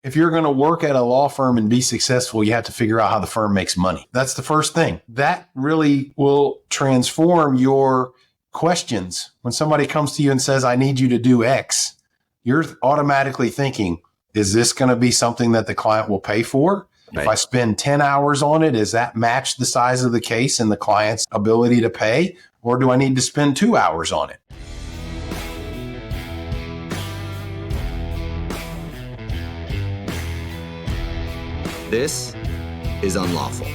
If you're going to work at a law firm and be successful, you have to figure out how the firm makes money. That's the first thing. That really will transform your questions. When somebody comes to you and says, I need you to do X, you're automatically thinking, is this going to be something that the client will pay for? Right. If I spend 10 hours on it, does that match the size of the case and the client's ability to pay? Or do I need to spend 2 hours on it? This is Unlawful.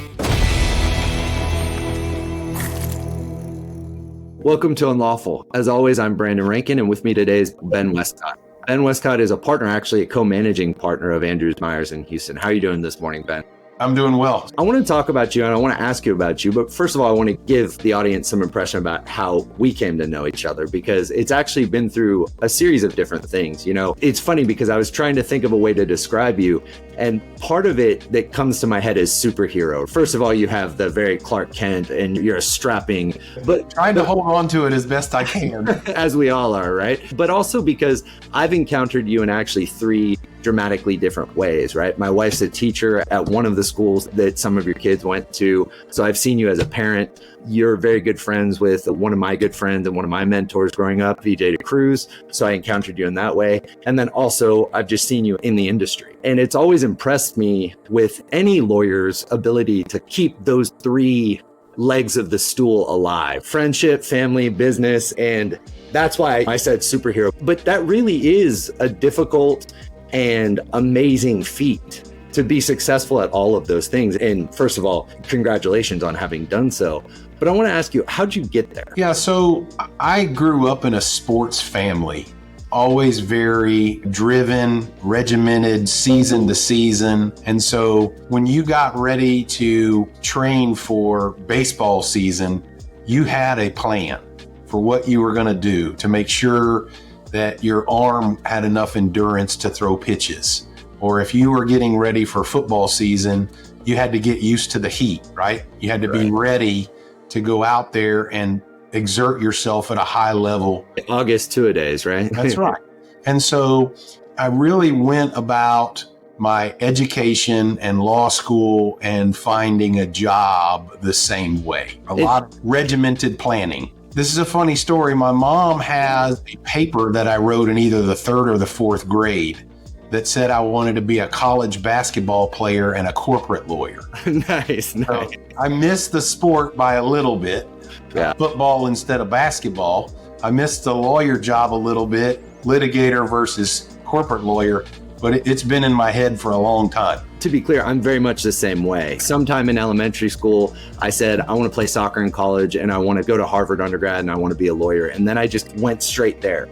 Welcome to Unlawful. As always, I'm Brandon Renken, and with me today is Ben Westcott. Ben Westcott is a partner, actually a co-managing partner of Andrew Meyers in Houston. How are you doing this morning, Ben? I'm doing well. I want to talk about you and I want to ask you about you. But first of all, I want to give the audience some impression about how we came to know each other, because it's actually been through a series of different things. You know, it's funny because I was trying to think of a way to describe you. And part of it that comes to my head is superhero. First of all, you have the very Clark Kent and you're strapping, but trying to hold on to it as best I can. As we all are, right? But also because I've encountered you in actually three dramatically different ways, right? My wife's a teacher at one of the schools that some of your kids went to. So I've seen you as a parent. You're very good friends with one of my good friends and one of my mentors growing up, VJ Cruz. So I encountered you in that way. And then also I've just seen you in the industry. And it's always impressed me with any lawyer's ability to keep those three legs of the stool alive: friendship, family, business. And that's why I said superhero. But that really is a difficult and amazing feat to be successful at all of those things. And first of all, congratulations on having done so. But I want to ask you, how'd you get there? Yeah, so I grew up in a sports family, always very driven, regimented, season to season. And so when you got ready to train for baseball season, you had a plan for what you were going to do to make sure that your arm had enough endurance to throw pitches. Or if you were getting ready for football season, you had to get used to the heat, right? You had to be ready to go out there and exert yourself at a high level. August two-a-days, right? That's right. And so I really went about my education and law school and finding a job the same way. A lot of regimented planning. This is a funny story. My mom has a paper that I wrote in either the third or the fourth grade that said I wanted to be a college basketball player and a corporate lawyer. Nice. So I missed the sport by a little bit. Yeah. Football instead of basketball. I missed the lawyer job a little bit, litigator versus corporate lawyer, but it's been in my head for a long time. To be clear, I'm very much the same way. Sometime in elementary school, I said, I want to play soccer in college and I want to go to Harvard undergrad and I want to be a lawyer. And then I just went straight there.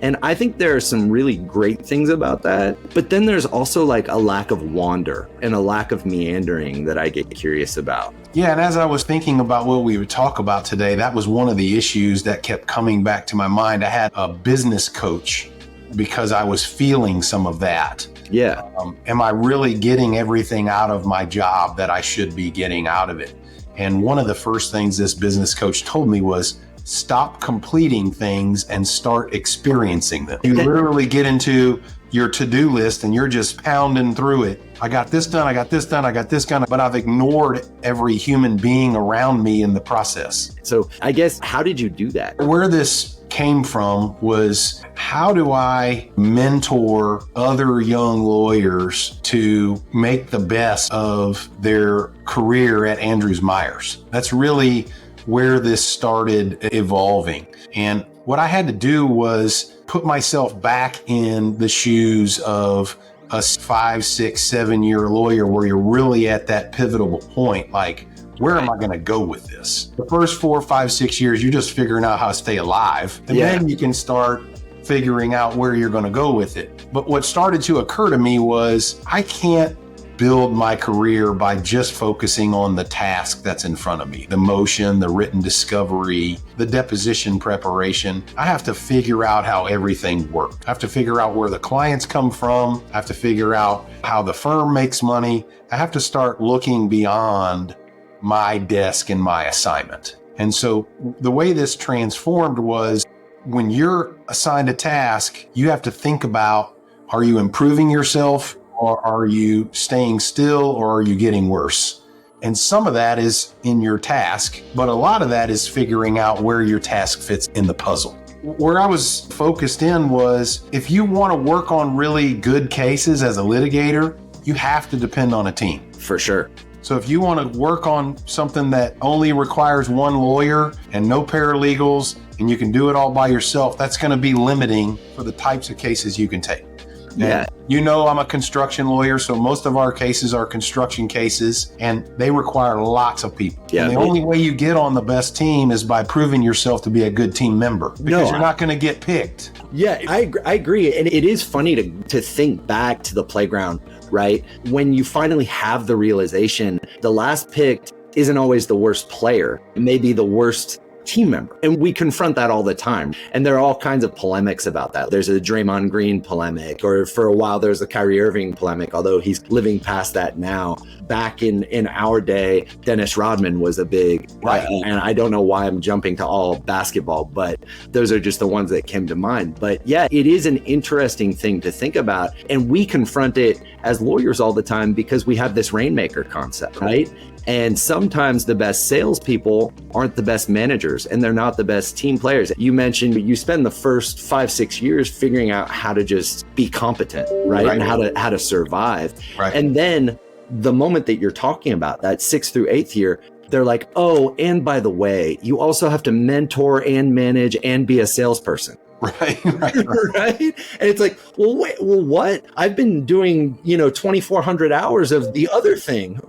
And I think there are some really great things about that. But then there's also like a lack of wander and a lack of meandering that I get curious about. Yeah, and as I was thinking about what we would talk about today, that was one of the issues that kept coming back to my mind. I had a business coach because I was feeling some of that. Yeah. Am I really getting everything out of my job that I should be getting out of it? And one of the first things this business coach told me was, stop completing things and start experiencing them. You literally get into your to-do list and you're just pounding through it. I got this done, I got this done, I got this done, but I've ignored every human being around me in the process. So I guess, how did you do that? Where this came from was, how do I mentor other young lawyers to make the best of their career at Andrew Meyers? That's really where this started evolving. And what I had to do was put myself back in the shoes of a 5, 6, 7 year lawyer where you're really at that pivotal point. Like, where am I going to go with this? The first 4, 5, 6 years, you're just figuring out how to stay alive. And then you can start figuring out where you're going to go with it. But what started to occur to me was, I can't build my career by just focusing on the task that's in front of me. The motion, the written discovery, the deposition preparation. I have to figure out how everything works. I have to figure out where the clients come from. I have to figure out how the firm makes money. I have to start looking beyond my desk and my assignment. And so the way this transformed was, when you're assigned a task, you have to think about, are you improving yourself? or are you staying still, or are you getting worse? And some of that is in your task, but a lot of that is figuring out where your task fits in the puzzle. Where I was focused in was, if you want to work on really good cases as a litigator, you have to depend on a team. For sure. So if you want to work on something that only requires one lawyer and no paralegals, and you can do it all by yourself, that's going to be limiting for the types of cases you can take. Yeah. You know, I'm a construction lawyer, so most of our cases are construction cases, and they require lots of people. Yeah. And the only way you get on the best team is by proving yourself to be a good team member, because you're not going to get picked. Yeah, I agree. And it is funny to think back to the playground, right? When you finally have the realization, the last picked isn't always the worst player. It may be the worst team member. And we confront that all the time. And there are all kinds of polemics about that. There's a Draymond Green polemic, or for a while there's a Kyrie Irving polemic, although he's living past that now. Back in our day, Dennis Rodman was a big, right. And I don't know why I'm jumping to all basketball, but those are just the ones that came to mind. But yeah, it is an interesting thing to think about. And we confront it as lawyers all the time because we have this rainmaker concept, right? And sometimes the best salespeople aren't the best managers, and they're not the best team players. You mentioned you spend the first 5-6 years figuring out how to just be competent, right? And how to survive. Right. And then the moment that you're talking about, that 6th through 8th year, they're like, oh, and by the way, you also have to mentor and manage and be a salesperson. Right. Right. And it's like, well, wait, what? I've been doing, 2,400 hours of the other thing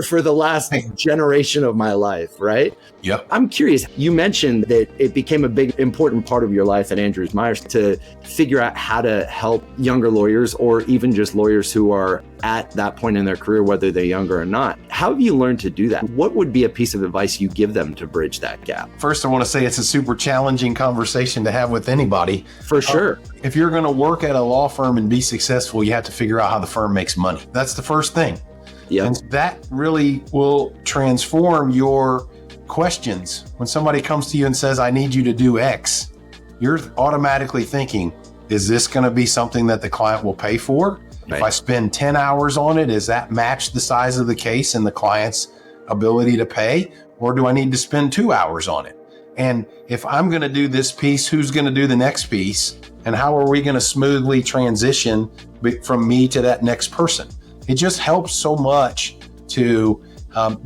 for the last generation of my life. Right. Yep. I'm curious. You mentioned that it became a big, important part of your life at Andrew Meyers to figure out how to help younger lawyers, or even just lawyers who are at that point in their career, whether they're younger or not. How have you learned to do that? What would be a piece of advice you give them to bridge that gap? First, I want to say it's a super challenging conversation to have with anybody. For sure. If you're going to work at a law firm and be successful, you have to figure out how the firm makes money. That's the first thing. Yeah. And that really will transform your questions. When somebody comes to you and says, I need you to do X, you're automatically thinking, is this going to be something that the client will pay for? Right. If I spend 10 hours on it, does that match the size of the case and the client's ability to pay? Or do I need to spend 2 hours on it? And if I'm going to do this piece, who's going to do the next piece? And how are we going to smoothly transition from me to that next person? It just helps so much to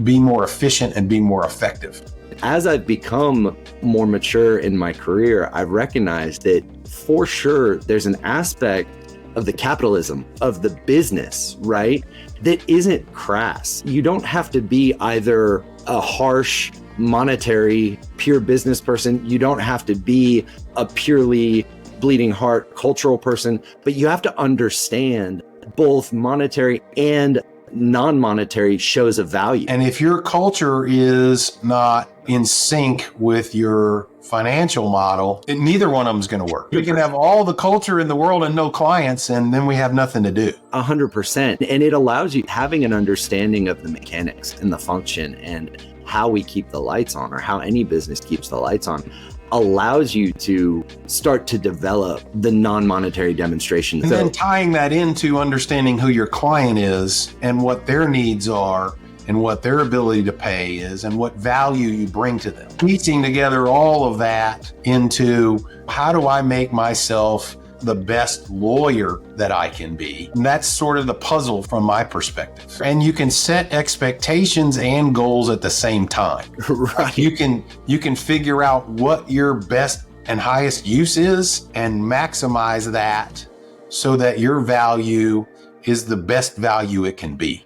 be more efficient and be more effective. As I've become more mature in my career, I've recognized that for sure there's an aspect of the capitalism, of the business, right, that isn't crass. You don't have to be either a harsh, monetary, pure business person. You don't have to be a purely bleeding heart cultural person, but you have to understand both monetary and non-monetary shows of value. And if your culture is not in sync with your financial model, neither one of them is going to work. We can have all the culture in the world and no clients, and then we have nothing to do. 100%. And it allows you having an understanding of the mechanics and the function and how we keep the lights on, or how any business keeps the lights on, allows you to start to develop the non-monetary demonstrations. And then tying that into understanding who your client is and what their needs are and what their ability to pay is and what value you bring to them. Piecing together all of that into, how do I make myself the best lawyer that I can be? And that's sort of the puzzle from my perspective. And you can set expectations and goals at the same time. Right. You can figure out what your best and highest use is and maximize that so that your value is the best value it can be.